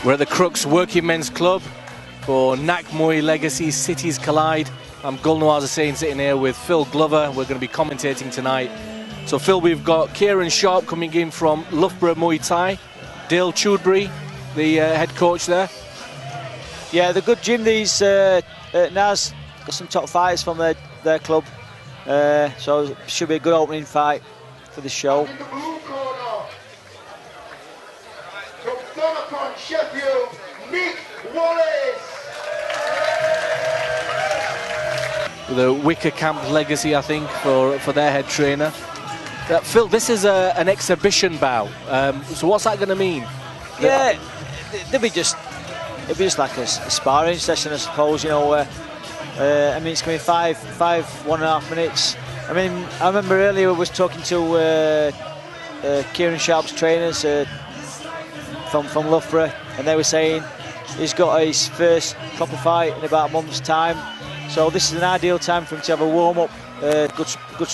We're at the Crux Working Men's Club for Nak Muay Legacy Cities Collide. I'm Gulnawaz Hussain sitting here with Phil Glover. We're going to be commentating tonight. So Phil, we've got Kieron Sharp coming in from Loughborough Muay Thai. Dale Chudbury, the head coach there. Yeah, the good gym. These Naz got some top fighters from their club, so it should be a good opening fight for the show. Sheffield, Nick Wallace. The Wicker Camp Legacy, I think, for their head trainer. Phil, this is an exhibition bout. So what's that going to mean? Yeah, it'll be just like a sparring session, I suppose. You know, I mean, it's going to be five 1.5 minutes. I mean, I remember earlier I was talking to Kieron Sharp's trainers from Loughborough, and they were saying he's got his first proper fight in about a month's time. So this is an ideal time for him to have a warm-up, good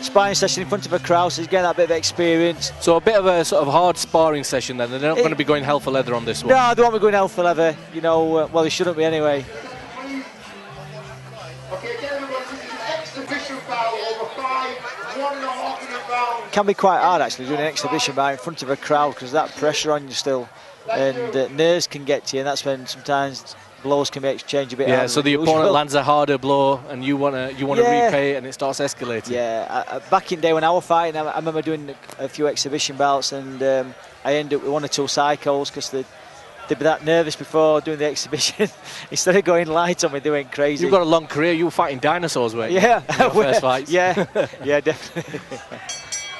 sparring session in front of a crowd, so he's getting that bit of experience. So a bit of a sort of hard sparring session then. They're not going to be going hell for leather on this one. No, they won't be going hell for leather. You know, well, they shouldn't be anyway. Okay, gentlemen, this is an exhibition bout over 1.5 minute round. It can be quite hard actually doing an exhibition bout in front of a crowd because that pressure on you still, and nerves can get to you, and that's when sometimes blows can be exchanged a bit. Yeah, so the opponent lands a harder blow, and you want to repay it, and it starts escalating. Yeah, back in the day when I was fighting, I remember doing a few exhibition bouts, and I ended up with 1 or 2 cycles because they'd be that nervous before doing the exhibition. Instead of going light on me, they went crazy. You've got a long career. You were fighting dinosaurs, weren't you? Yeah, first fights. Yeah, yeah, definitely.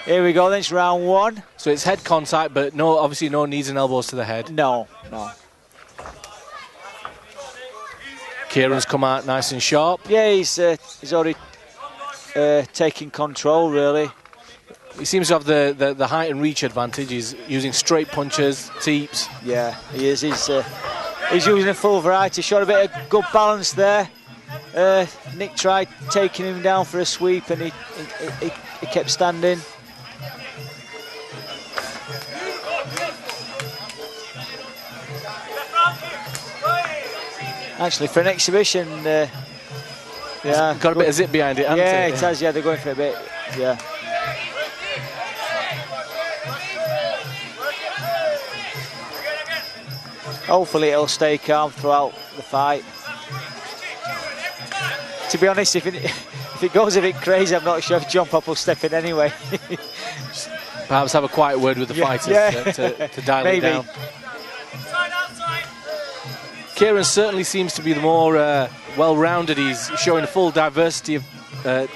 Here we go. Then it's round 1. So it's head contact, but obviously no knees and elbows to the head. No. Kieron's come out nice and sharp. Yeah, he's already taking control, really. He seems to have the height and reach advantage. He's using straight punches, teeps. Yeah, he is. He's using a full variety. Showed a bit of good balance there. Nick tried taking him down for a sweep, and he kept standing. Actually, for an exhibition, yeah, it's got a bit of zip behind it, hasn't yeah, it? it has. Yeah, they're going for a bit. Yeah. Hopefully, it'll stay calm throughout the fight. To be honest, if it goes a bit crazy, I'm not sure if John Pop will step in anyway. Perhaps have a quiet word with the fighters to dial it down. Kieron certainly seems to be the more well-rounded. He's showing a full diversity of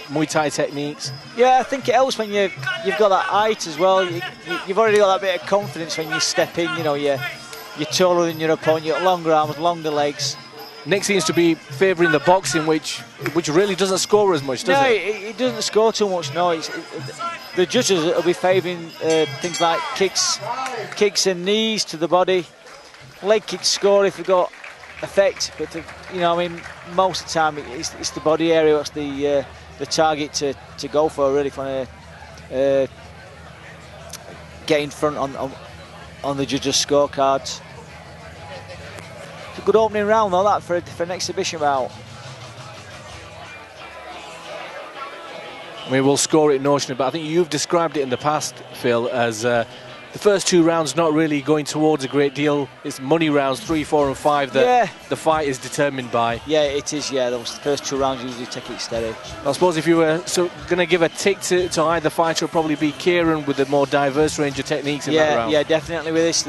Muay Thai techniques. Yeah, I think it helps when you've got that height as well. You've already got that bit of confidence when you step in. You know, you're taller than your opponent. You've got longer arms, longer legs. Nick seems to be favouring the boxing, which really doesn't score as much, does it? No, it doesn't score too much. No, the judges will be favouring things like kicks and knees to the body. Leg kicks score if you've got effect, but I mean, most of the time it's the body area that's the target to go for, really, if you want to get in front on the judges' scorecards. It's a good opening round though, that for an exhibition bout. We will score it notionally, but I think you've described it in the past, Phil, as the first 2 rounds not really going towards a great deal. It's money rounds 3, 4 and 5 that the fight is determined by. Yeah, it is, yeah. Those first 2 rounds usually take it steady. I suppose if you were going to give a tick to either fighter, it would probably be Kieron with the more diverse range of techniques in that round. Yeah, definitely with this.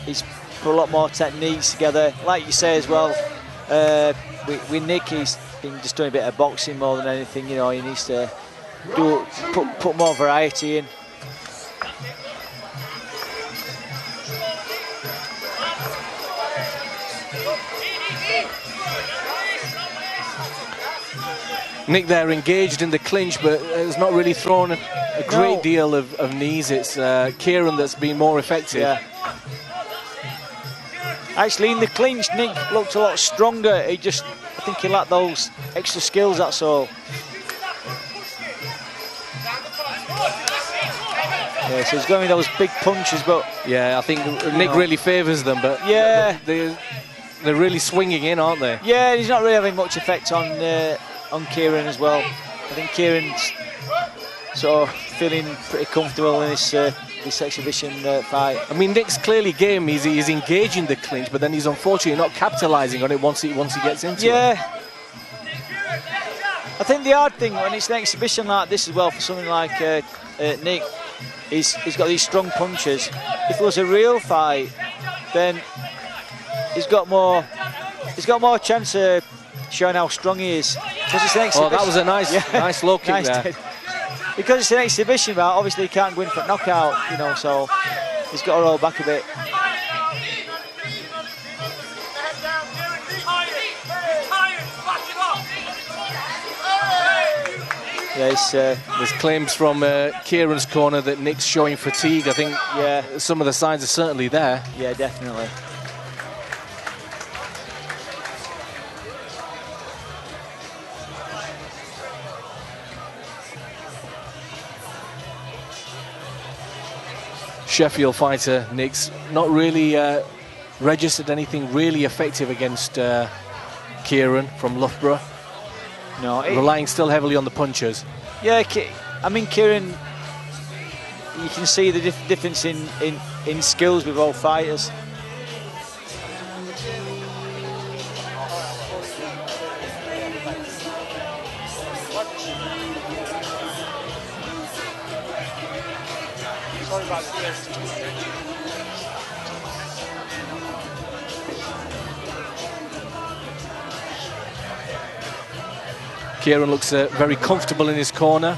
He's put a lot more techniques together. Like you say as well, with Nick, he's been just doing a bit of boxing more than anything. You know, he needs to put more variety in. Nick there engaged in the clinch, but has not really thrown a great deal of knees. It's Kieron that's been more effective. Yeah. Actually, in the clinch, Nick looked a lot stronger. I think he lacked those extra skills, that's all. Yeah, so he's going with those big punches, but yeah, I think Nick really favours them, but yeah, they're really swinging in, aren't they? Yeah, he's not really having much effect on Kieron as well. I think Kieron's sort of feeling pretty comfortable in this exhibition fight. I mean, Nick's clearly game. He's engaging the clinch, but then he's unfortunately not capitalising on it once he gets into it. Yeah. I think the hard thing when it's an exhibition like this as well for something like Nick is he's got these strong punches. If it was a real fight, then he's got more chance of showing how strong he is. Because it's an exhibition. Oh, that was a nice low kick there. Because it's an exhibition bout, obviously he can't go in for a knockout, you know, so he's got to roll back a bit. Yeah, there's claims from Kieron's corner that Nick's showing fatigue. I think some of the signs are certainly there. Yeah, definitely. Sheffield fighter Nick's not really registered anything really effective against Kieron from Loughborough. No, relying still heavily on the punches. Yeah, I mean Kieron, you can see the difference in skills with both fighters. Kieron looks very comfortable in his corner.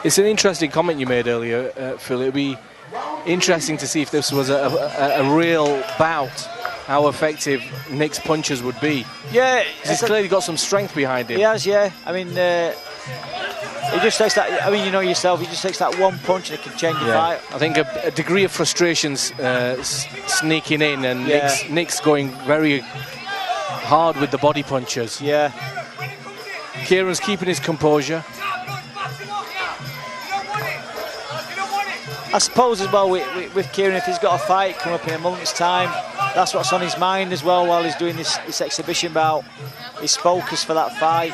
It's an interesting comment you made earlier, Phil. It'd be interesting to see if this was a real bout, how effective Nick's punches would be. Yeah, he's clearly got some strength behind him. He has, yeah. I mean, he just takes that. I mean, you know yourself. He just takes that one punch and it can change the fight. I think a degree of frustration's sneaking in, and Nick's going very hard with the body punches. Yeah. Kieron's keeping his composure. I suppose as well with Kieron, if he's got a fight come up in a month's time, that's what's on his mind as well while he's doing this exhibition bout. He's focused for that fight,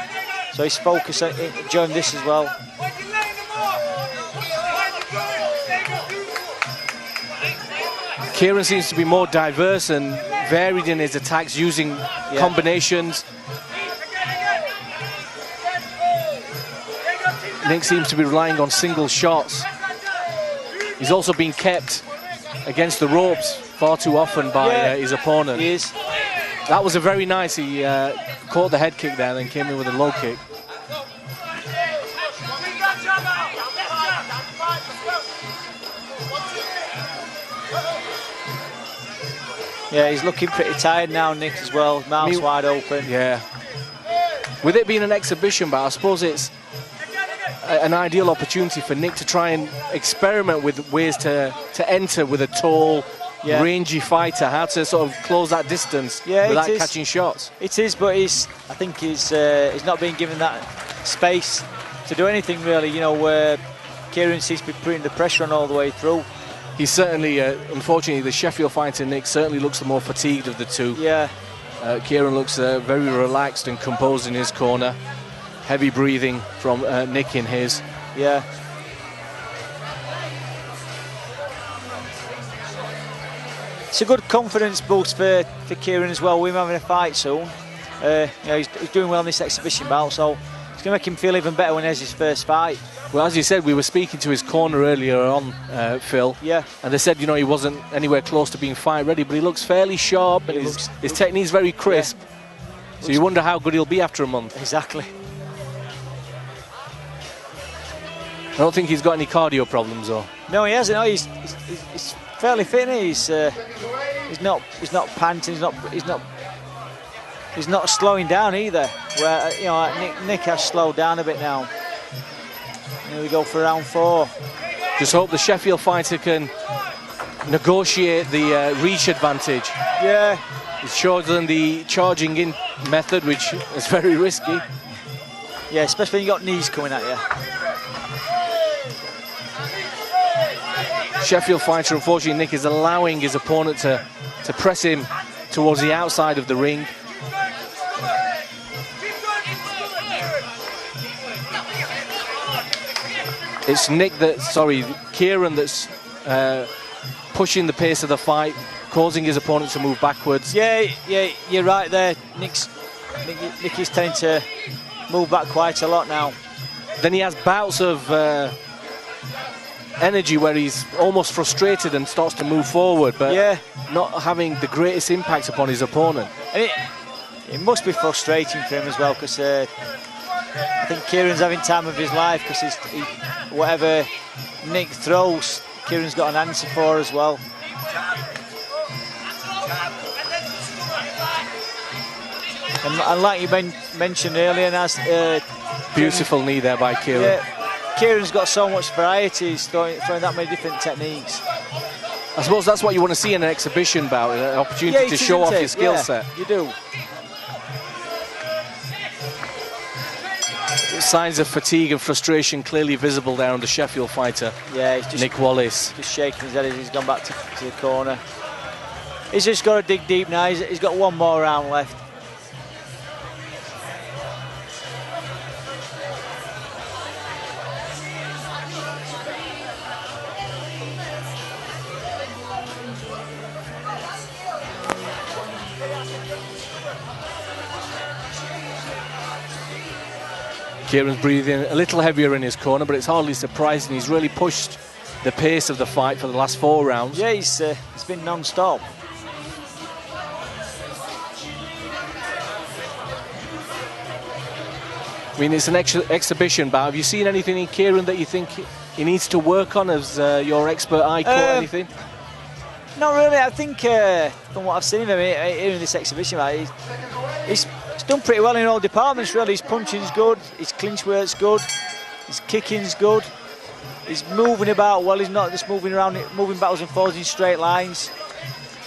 so he's focused during this as well. Kieron seems to be more diverse and varied in his attacks, using combinations. Nick seems to be relying on single shots. He's also been kept against the ropes far too often by his opponent. He is. That was a very nice, he caught the head kick there and then came in with a low kick. Yeah, he's looking pretty tired now, Nick, as well. Mouth's wide open. Yeah. With it being an exhibition bout, I suppose it's an ideal opportunity for Nick to try and experiment with ways to enter with a tall, rangy fighter, how to sort of close that distance without catching shots. It is, but I think he's not being given that space to do anything really. You know, where Kieron seems to be putting the pressure on all the way through. He's certainly, unfortunately, the Sheffield fighter Nick certainly looks the more fatigued of the two. Yeah. Kieron looks very relaxed and composed in his corner. Heavy breathing from Nick in his. Yeah. It's a good confidence boost for Kieron as well. We're having a fight soon. You know, he's doing well in this exhibition bout, so it's going to make him feel even better when he has his first fight. Well, as you said, we were speaking to his corner earlier on, Phil. Yeah. And they said, you know, he wasn't anywhere close to being fight ready, but he looks fairly sharp and his technique's very crisp. Yeah. So you wonder how good he'll be after a month. Exactly. I don't think he's got any cardio problems, though. No, he hasn't. No, he's fairly fit. He's not panting. He's not slowing down either. Where you know Nick has slowed down a bit now. Here we go for round 4. Just hope the Sheffield fighter can negotiate the reach advantage. Yeah. He's chosen the charging in method, which is very risky. Yeah, especially when you got knees coming at you. Sheffield fighter, unfortunately, Nick is allowing his opponent to press him towards the outside of the ring. It's Kieron that's pushing the pace of the fight, causing his opponent to move backwards. Yeah, you're right there. Nick is tending to move back quite a lot now. Then he has bouts of energy where he's almost frustrated and starts to move forward, but not having the greatest impact upon his opponent. And it must be frustrating for him as well, because I think Kieron's having time of his life, because whatever Nick throws, Kieron's got an answer for as well. And like you mentioned earlier, beautiful knee there by Kieron. Yeah, Kieron's got so much variety, he's throwing that many different techniques. I suppose that's what you want to see in an exhibition bout, an opportunity to show off your skill set. You do. Signs of fatigue and frustration clearly visible there on the Sheffield fighter. Yeah, he's just, Nick Wallace. Just shaking his head as he's gone back to the corner. He's just got to dig deep now. He's got one more round left. Kieron's breathing a little heavier in his corner, but it's hardly surprising. He's really pushed the pace of the fight for the last 4 rounds. Yeah, it's been non-stop. I mean, it's an exhibition bout. Have you seen anything in Kieron that you think he needs to work on? As your expert eye caught anything? Not really. I think from what I've seen of him here in this exhibition bout, he's done pretty well in all departments, really. His punching's good, his clinch work's good, his kicking's good. He's moving about well. He's not just moving around, moving backwards and forwards in straight lines.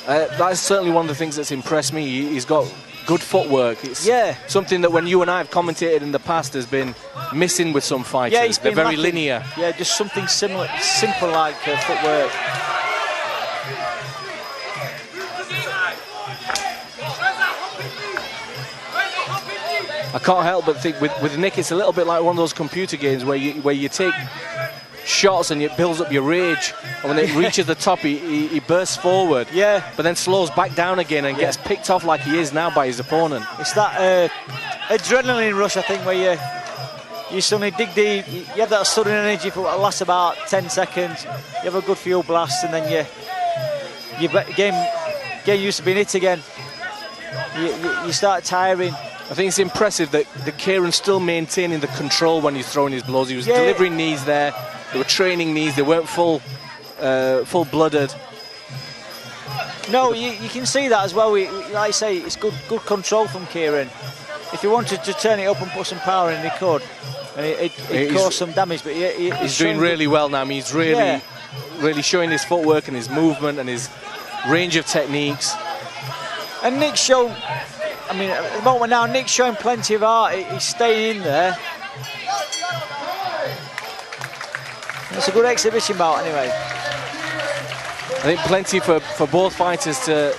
That's certainly one of the things that's impressed me. He's got good footwork. It's something that when you and I have commentated in the past has been missing with some fighters. Yeah, they're very lacking. linear. Yeah, just something similar, simple like footwork. I can't help but think with Nick, it's a little bit like one of those computer games where you take shots and it builds up your rage, and when it reaches the top, he bursts forward. Yeah. But then slows back down again and gets picked off like he is now by his opponent. It's that adrenaline rush, I think, where you suddenly dig deep. You have that sudden energy for what lasts about 10 seconds. You have a good fuel blast, and then you get used to being hit again. You start tiring. I think it's impressive that Kieron's still maintaining the control when he's throwing his blows. He was delivering knees there. They were training knees. They weren't full-blooded. No, you can see that as well. Like I say, it's good control from Kieron. If he wanted to turn it up and put some power in, he could. And it caused some damage, but he's doing really well now. I mean, he's really showing his footwork and his movement and his range of techniques. And Nick's shown, I mean, at the moment now, Nick's showing plenty of art. He's staying in there. It's a good exhibition bout anyway. I think plenty for both fighters to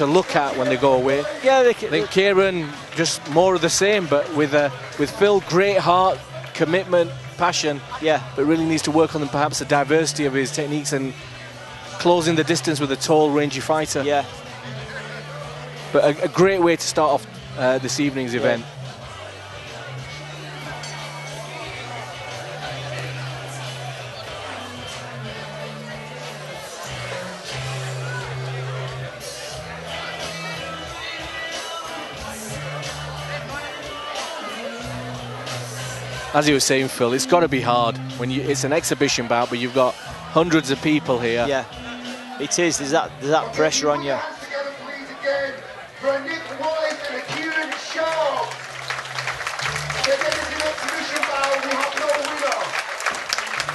look at when they go away. Yeah, I think Kieron just more of the same, but with Phil, great heart, commitment, passion. Yeah. But really needs to work on perhaps the diversity of his techniques and closing the distance with a tall, rangy fighter. Yeah. But a great way to start off this evening's event. As you were saying, Phil, it's got to be hard when it's an exhibition bout, but you've got hundreds of people here. Yeah, it is. There's that pressure on you. For Nick Wallace and Kieron Sharp.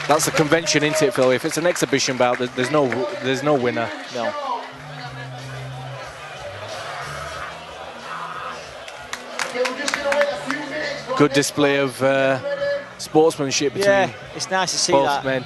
That's the convention, isn't it, Phil? If it's an exhibition bout, there's no winner. No. Okay, we're just going to wait a few minutes. good display of sportsmanship between it's nice to see both that. men.